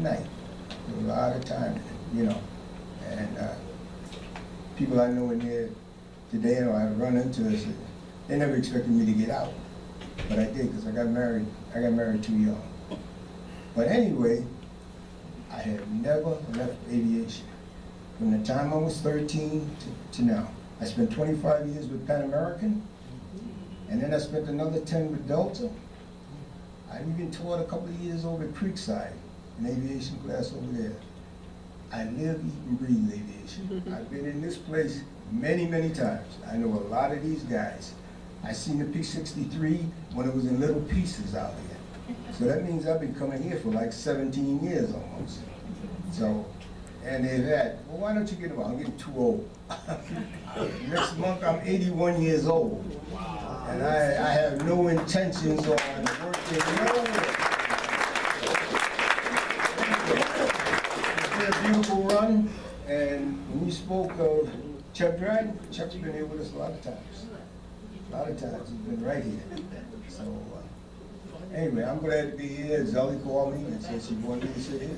night. There was a lot of time, you know. And people I know in there today, or I run into, they never expected me to get out. But I did, because I got married too young. But anyway, I have never left aviation. From the time I was 13 to now. I spent 25 years with Pan American, and then I spent another 10 with Delta. I even taught a couple of years over at Creekside, an aviation class over there. I live, eat, and breathe aviation. I've been in this place many, many times. I know a lot of these guys. I seen the P-63 when it was in little pieces out here. So that means I've been coming here for like 17 years almost. So, and they've had, well, why don't you get involved? I'm getting too old. Next month I'm 81 years old. Wow. And I have no intentions on working nowhere. It's been a beautiful run, and when you spoke of Chuck Dryden, Chuck's been here with us a lot of times. A lot of times, he's been right here. So, anyway, I'm glad to be here. Zellie called me and said she wanted me to sit here.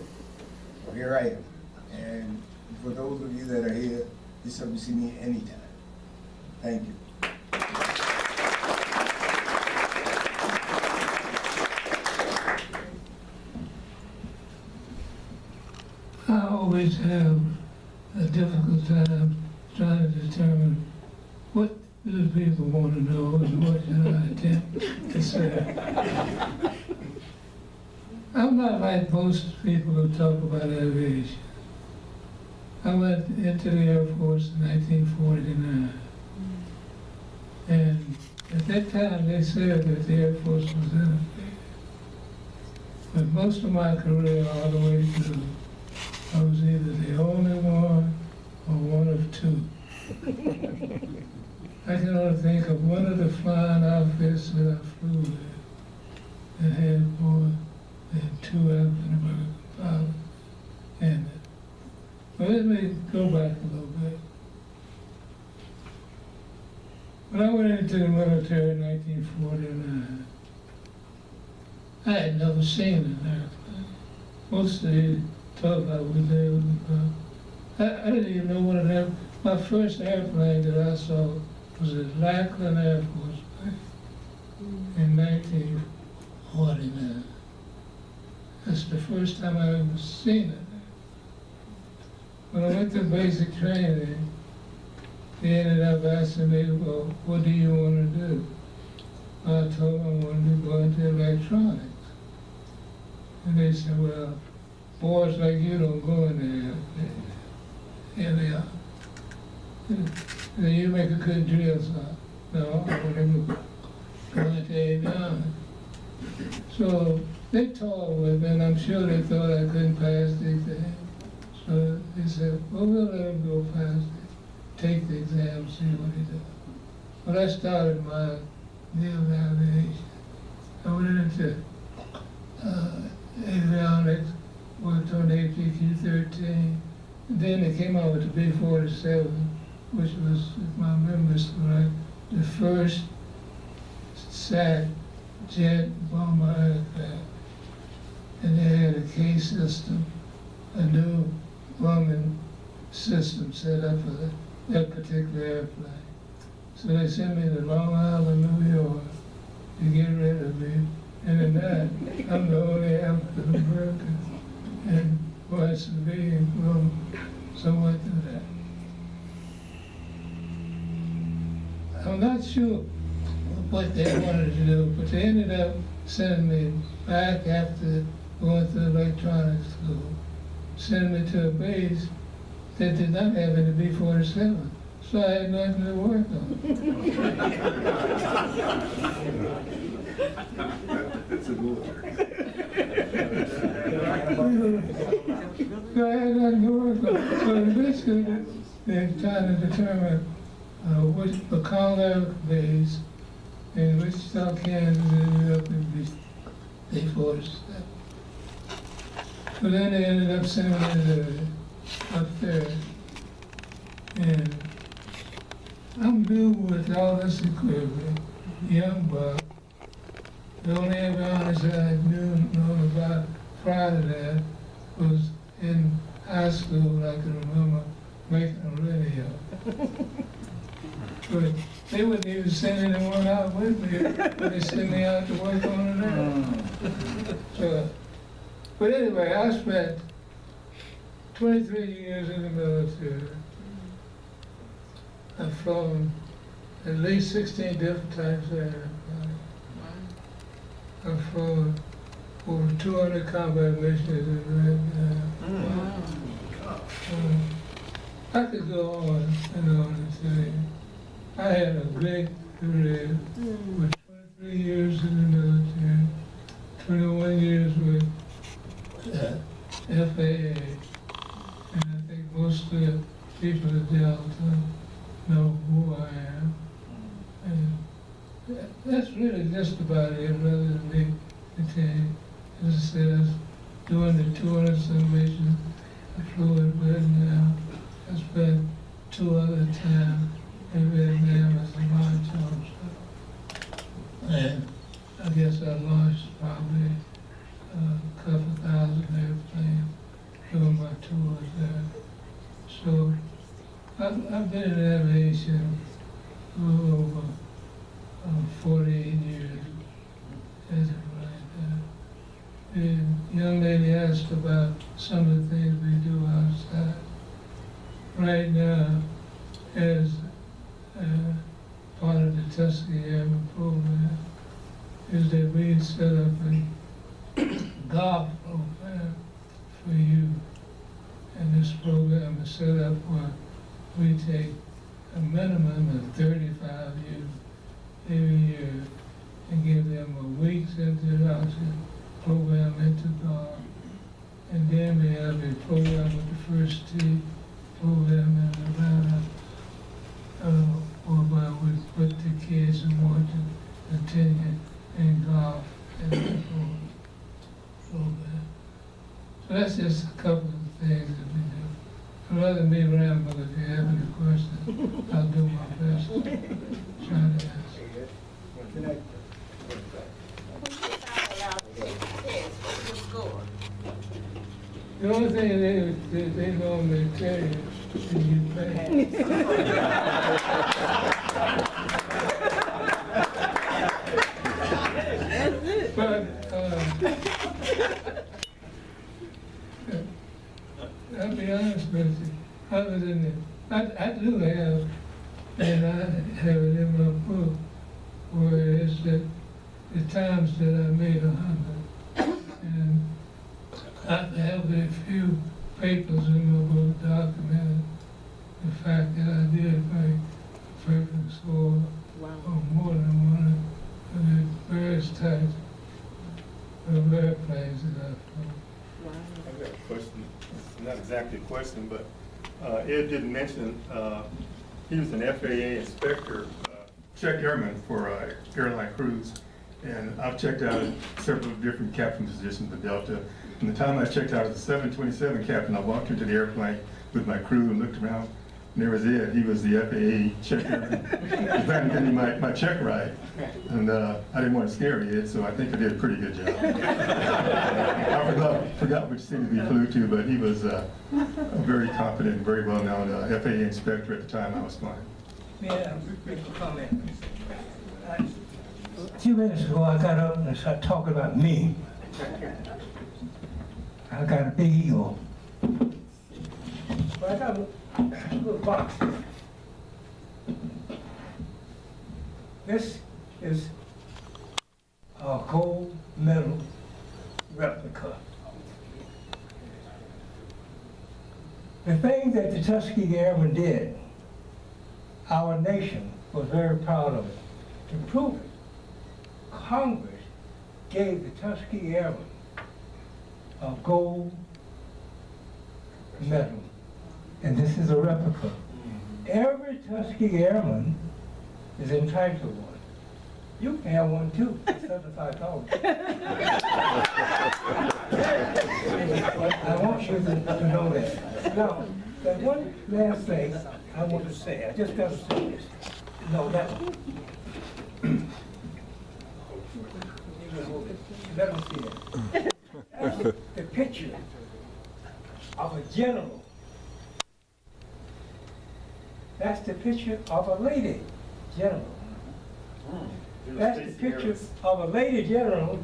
So here I am. And for those of you that are here, you're supposed to see me anytime. Thank you. I always have a difficult time trying to determine what do people want to know and what should I attempt to say. I'm not like most people who talk about aviation. I went into the Air Force in 1949. And at that time they said that the Air Force was ineffective. But most of my career all the way through, I was either the only one or one of two. I can only think of one of the flying outfits that I flew with that had more than 2 African-American pilots in it. But let me go back a little bit. When I went into the military in 1949, I had never seen an airplane. Most of the talk I was there, I didn't even know what an airplane. My first airplane that I saw was a Lackland Air Force plane in 1949. That's the first time I ever seen it. When I went to basic training, they ended up asking me, well, what do you want to do? I told them I wanted to go into electronics. And they said, well, boys like you don't go in there. Here they are. You make a good drill, son. No, I want him to go into avionics. So they told me, and I'm sure they thought I couldn't pass the exam. So they said, well, we'll let him go past it, take the exam, see what he does. Well, I started my deal with aviation. I went into avionics, worked on the APQ-13. Then they came out with the B-47, which was, if my memory is correct, the first SAC jet bomber aircraft. And they had a K system, a new bombing system set up for that particular airplane. So they sent me to Long Island, New York to get rid of me. And in that, I'm the only African American and boy, civilian room, so went through that. I'm not sure what they wanted to do, but they ended up sending me back after going through electronics school, sending me to a base that did not have any B-47, so I had nothing to work on. That's a good one. So I had nothing to work on. So basically, they're trying to determine which McCall base in Wichita, Kansas ended up in B-47. So then they ended up sending me up there. And I'm new with all this equipment, young buck. The only avionics that I knew known about prior to that was in high school, I can remember making a radio. But they wouldn't even send anyone out with me, but they sent me out to work on it. So, but anyway, I spent 23 years in the military. I've flown at least 16 different types of airplanes. I've flown over 200 combat missions in Vietnam. I could go on and tell you. I had a great career with 23 years in the military, 21 years with FAA, and I think most of the people at Delta know who I am. And that's really just about it, rather than me continue. As I said, I was doing the 200 some missions. I flew in Vietnam. I spent 2 other times in Vietnam as a launch officer. And I guess I launched probably a couple thousand airplanes during my tours there. So I've been in aviation a little over 48 years as of right now. The young lady asked about some of the things we do outside. Right now, as part of the Tuskegee Airmen program, is that we set up a golf program for youth. And this program is set up where we take a minimum of 35 youth every year and give them a week's introduction program into golf. And then we have a program with the first tee program in Atlanta, whereby we put the kids who want to continue in golf in the program. So that's just a couple of things that we do. I'd rather be ramble. If you have any questions, I'll do my best to try to answer. The only thing they normally tell you is you pay. But I'll be honest with you, other than that, I do have, and I have it in my book, where it's that the times that I made 100. And I have a few papers in my book documenting the fact that I did make a perfect score of more than one of the various types of airplanes that I flew. I've got a question. It's not exactly a question, but Ed didn't mention he was an FAA inspector, check airman for airline crews. And I've checked out several different captain positions at Delta. From the time I checked out as a 727 captain, I walked into the airplane with my crew and looked around, and there was Ed. He was the FAA check airman. He was trying to give me my check right. And I didn't want to scare Ed, so I think I did a pretty good job. I forgot which city we flew to, but he was a very competent, very well-known FAA inspector at the time I was flying. Yeah, make a comment. A few minutes ago, I got up and started talking about me. I got a big ego. But I got a little box. This is a gold medal replica. The thing that the Tuskegee Airmen did, our nation was very proud of it. To prove it, Congress gave the Tuskegee Airmen a gold medal, and this is a replica. Every Tuskegee Airman is entitled to one. You can have one too, for $75. I want you to know that. Now, there's one last thing I want to say. I just got to say this. No, that let them see it. That's the picture of a general. That's the picture of a lady general. That's the picture of a lady general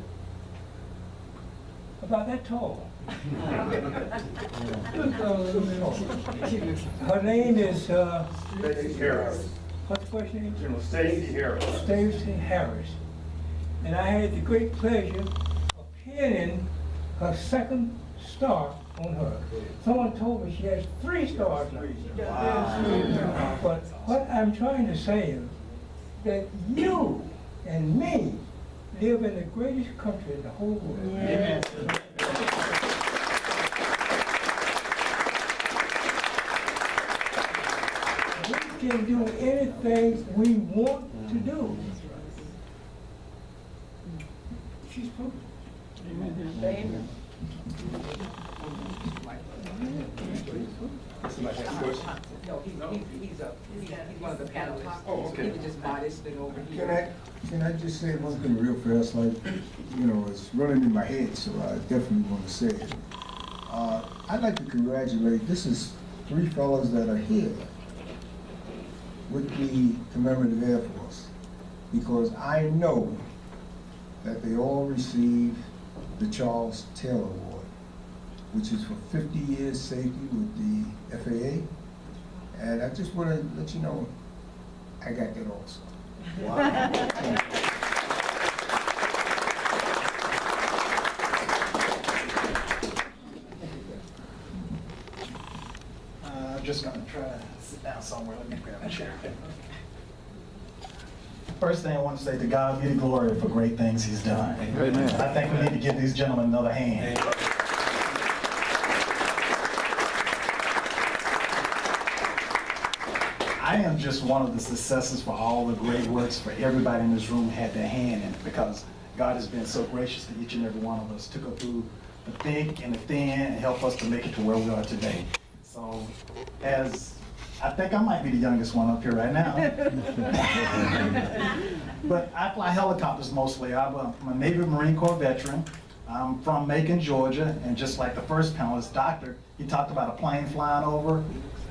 about that tall. Her name is, Harris. what's the first name? General Stacey Harris. Stacey Harris. And I had the great pleasure of pinning her second star on her. Someone told me she has 3 stars now. Wow. But what I'm trying to say is that you and me live in the greatest country in the whole world. Amen. We can do anything we want to do. She's proven. Amen. Somebody has a question? No, he's one of the panelists. Oh, okay. He was just modest and over here. Can I just say one thing real fast, like, you know, it's running in my head, so I definitely want to say it. I'd like to congratulate, this is 3 fellows that are here with the Commemorative Air Force, because I know that they all received the Charles Taylor Award, which is for 50 years safety with the FAA. And I just want to let you know, I got that also. I'm just going to try to sit down somewhere. Let me grab a chair. First thing I want to say, to God be the glory for great things he's done. Amen. I think we need to give these gentlemen another hand. I am just one of the successors for all the great works for everybody in this room had their hand in it, because God has been so gracious to each and every one of us, took us through the thick and the thin and helped us to make it to where we are today. So, as I think I might be the youngest one up here right now. But I fly helicopters mostly. I'm a Navy Marine Corps veteran. I'm from Macon, Georgia, and just like the first panelist, Doctor, he talked about a plane flying over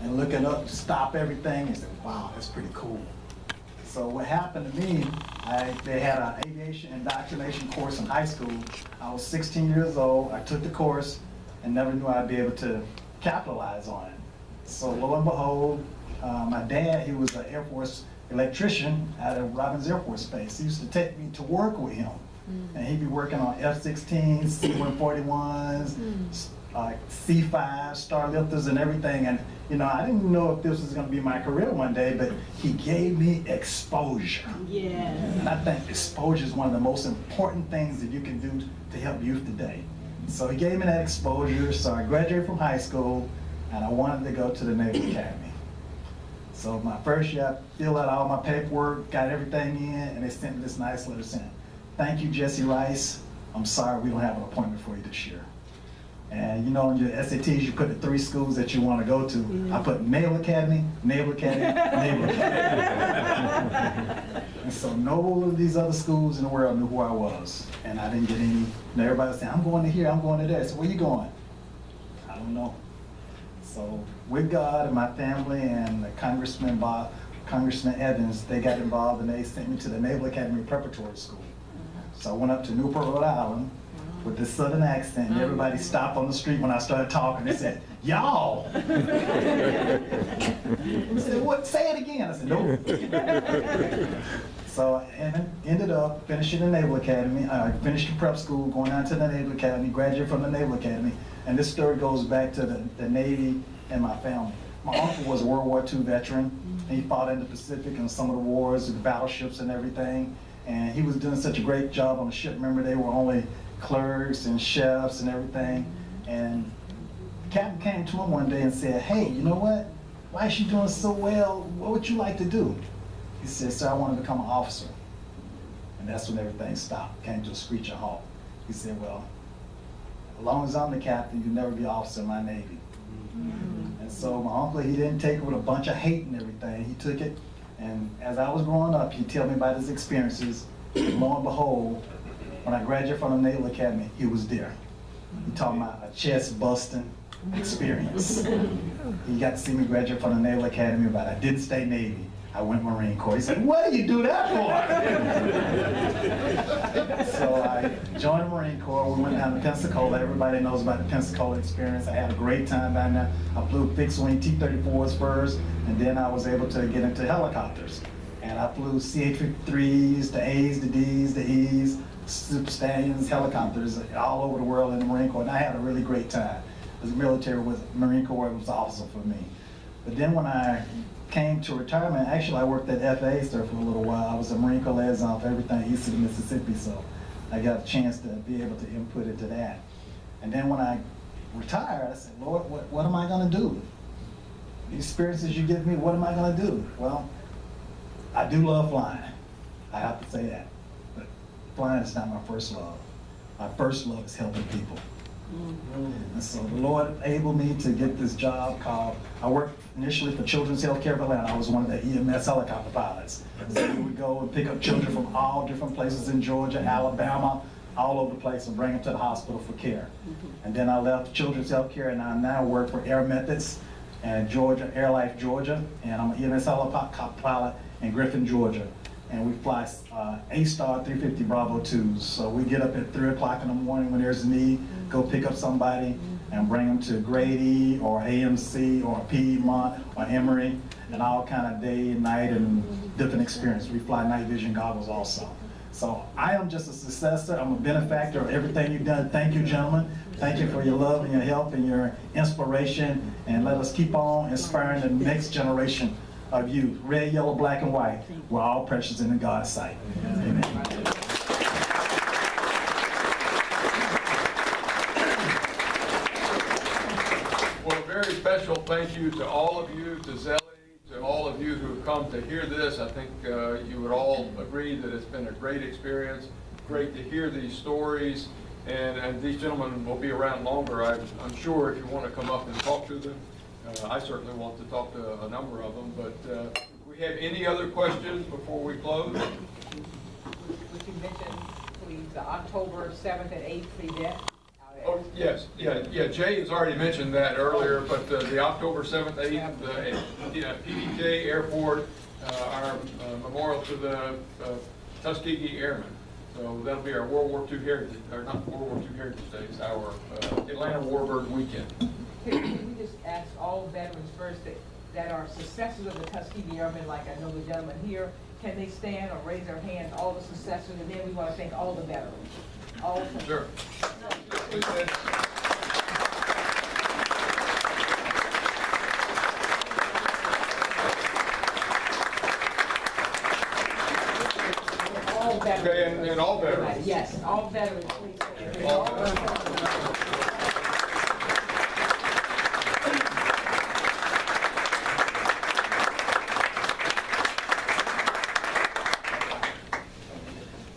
and looking up to stop everything and said, wow, that's pretty cool. So what happened to me, they had an aviation indoctrination course in high school. I was 16 years old. I took the course and never knew I'd be able to capitalize on it. So lo and behold, my dad, he was an Air Force electrician out of Robins Air Force Base. He used to take me to work with him. And he'd be working on F-16s, C-141s, C-5, Starlifters and everything. And you know, I didn't know if this was gonna be my career one day, but he gave me exposure. Yeah. And I think exposure is one of the most important things that you can do to help youth today. So he gave me that exposure, so I graduated from high school, and I wanted to go to the Naval Academy. So my first year, I filled out all my paperwork, got everything in, and they sent me this nice letter saying, thank you, Jessie Rice. I'm sorry we don't have an appointment for you this year. And you know, in your SATs, you put the 3 schools that you want to go to. I put Naval Academy, Naval Academy, Naval Academy. And so no of these other schools in the world knew who I was. And I didn't get any, you know, everybody was saying, I'm going to here, I'm going to there. So where you going? I don't know. So with God and my family and the Congressman Evans, they got involved and they sent me to the Naval Academy Preparatory School. So I went up to Newport, Rhode Island with this southern accent, and everybody stopped on the street when I started talking. They said, y'all. I said, what? Say it again. I said, nope. So I ended up finishing the Naval Academy. I finished the prep school, going on to the Naval Academy, graduated from the Naval Academy. And this story goes back to the Navy and my family. My uncle was a World War II veteran. And he fought in the Pacific and some of the wars, the battleships and everything. And he was doing such a great job on the ship. Remember, they were only clerks and chefs and everything. And the captain came to him one day and said, hey, you know what? Why is she doing so well? What would you like to do? He said, sir, I want to become an officer. And that's when everything stopped, came to a screeching halt. He said, well, as long as I'm the captain, you'll never be an officer in my Navy. And so my uncle, he didn't take it with a bunch of hate and everything. He took it, and as I was growing up, he'd tell me about his experiences. And lo and behold, when I graduated from the Naval Academy, he was there. He taught me about chest busting, experience. He got to see me graduate from the Naval Academy, but I didn't stay Navy. I went Marine Corps. He said, "What do you do that for?" So I joined the Marine Corps. We went down to Pensacola. Everybody knows about the Pensacola experience. I had a great time down there. I flew fixed-wing T-34s first, and then I was able to get into helicopters. And I flew CH-53s, the A's, the D's, the E's, Super Stallions, helicopters all over the world in the Marine Corps. And I had a really great time. The Marine Corps was awesome for me. But then when I came to retirement, actually I worked at FAA there for a little while. I was a Marine Corps liaison for everything east of the Mississippi, so I got a chance to be able to input into that. And then when I retired, I said, Lord, what am I gonna do? The experiences you give me, what am I gonna do? Well, I do love flying. I have to say that. But flying is not my first love. My first love is helping people. And so the Lord enabled me to get this job called, I worked initially for Children's Healthcare of Atlanta. I was one of the EMS helicopter pilots. So we would go and pick up children from all different places in Georgia, Alabama, all over the place and bring them to the hospital for care. And then I left Children's Healthcare and I now work for Air Methods and Georgia, Air Life Georgia, and I'm an EMS helicopter pilot in Griffin, Georgia. And we fly A-Star 350 Bravo 2s. So we get up at 3 o'clock in the morning when there's a need, go pick up somebody and bring them to Grady or AMC or Piedmont or Emory, and all kind of day and night and different experience. We fly night vision goggles also. So I am just a successor. I'm a benefactor of everything you've done. Thank you, gentlemen. Thank you for your love and your help and your inspiration. And let us keep on inspiring the next generation of youth. Red, yellow, black, and white. We're all precious in God's sight. Amen. Well, a very special thank you to all of you, to Zellie, to all of you who have come to hear this. I think you would all agree that it's been a great experience. Great to hear these stories. And these gentlemen will be around longer, I'm sure, if you want to come up and talk to them. I certainly want to talk to a number of them, but do we have any other questions before we close? Would you mention, please, the October 7th and 8th event? Oh, yes, yeah, Jay has already mentioned that earlier, but the October 7th, 8th, PDJ Airport, our memorial to the Tuskegee Airmen. So that'll be our World War II Heritage, or not World War II Heritage Days, our Atlanta Warbird Weekend. Can we just ask all veterans first that are successors of the Tuskegee Airmen, like I know the gentleman here, can they stand or raise their hands, all the successors, and then we want to thank all the veterans. All of them. Sure. Please stand. All veterans. Okay, and all veterans. Yes, all veterans, please stand. All veterans.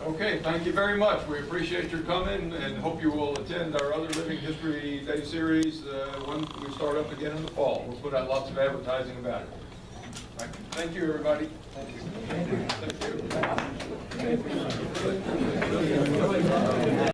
Okay, thank you very much. We appreciate your coming and hope you will attend our other Living History Day series when we start up again in the fall. We'll put out lots of advertising about it. Right. Thank you, everybody. Thank you. Thank you.